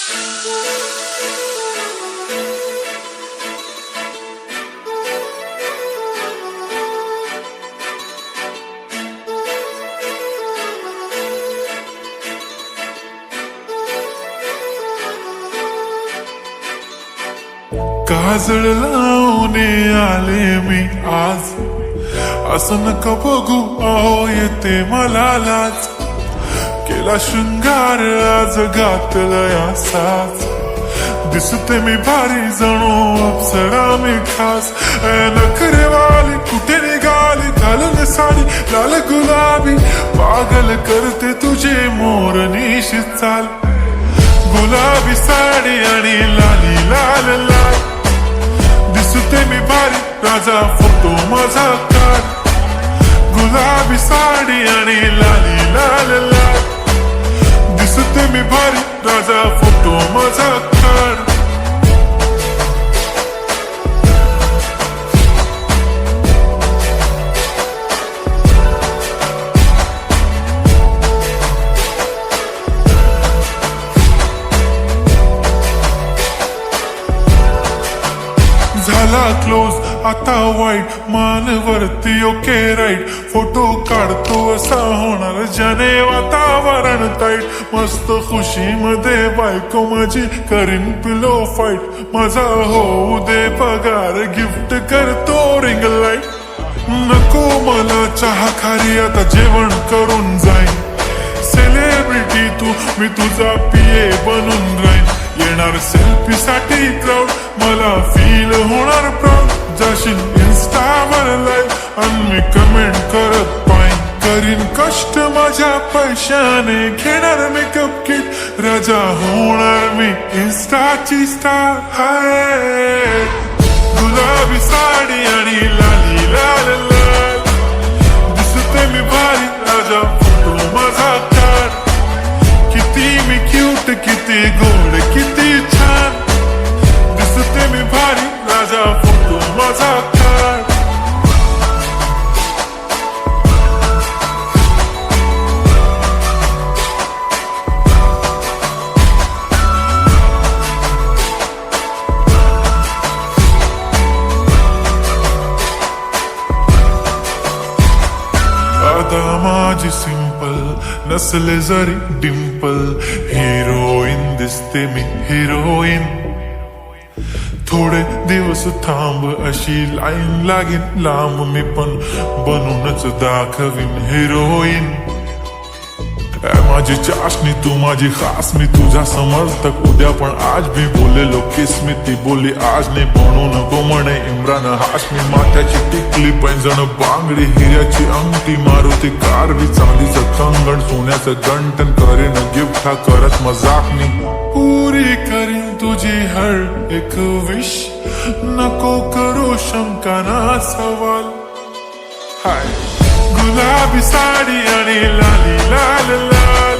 काजळ लावून आले मी आज, असं नका बघू अहो येते मला लाज. केला शृंगार आज घातलाय असाच, दिसते मी भारी जणू अप्सरा मी खास. नखरेवाली कुठे निघाली घालून साडी लाल गुलाबी, पागल करते तुझे मोरनीशी चाल. गुलाबी साडी आणि लाली लाल लाल, दिसते मी भारी राजा फोटो माझा काढ. गुलाबी साडी आणि लाली लाल लाल, दिसते मी भारी राजा फोटो माझा काढ. झाला क्लोज आता वाईट, मान वरती ओके राईट. फोटो काढतो असा होणार ज्याने वातावरण ताईट. मस्त खुशी मध्ये बायको माझी करीन पिलो फाईट. माझा होऊ दे पगार गिफ्ट करतो रिंग लाईट. नको मला चहा खारी आता जेवण करून जाईन. सेलिब्रिटी तू मी तुझा पिये बनून राहीन. येणार सेल्फी साठी क्राऊड मला फील होणार प्राऊड. जाशील इन्स्टावर लाईव्ह आणि मी कमेंट करत पाईन. करीन कष्ट माझ्या पैशाने घेणार मेकअप किट. राजा होणार मी इन्स्टाची स्टार. हाय गुलाबी साडी आणि लाली लाल लाल, दिसते मी भारी राजा फोटो माझा काढ. किती मी क्यूट किती गोड किती छान, दिसते मी भारी राजा फोटो माझा काढ. आता माझी सिंपल नसले जरी डिंपल, हिरोईन दिसते मी हिरोईन. थोडे दिवस थांब अशी लाईन लागेल लांब, मी पण बनूनच दाखवीन हिरोईन. माझी चाशनी तू माझी खास, मी तुझा समर्थक उद्या पण आज मी बोलेलो किस मी. ती बोली आज नाही बनू नको म्हणे इम्रान हाशमी. माथ्याची टिकली पैंजण बांगडी हिऱ्याची अंगठी, मारुती कारवी चांदीचं कंगण सोन्याचं गंटन. करेन गिफ्ट हा करत मजाक मी, पुरी करीन तुझी हर एक विश. नको करू शंका ना सवाल. हाय गुलाबी साडी आणि लाली लाल लाल,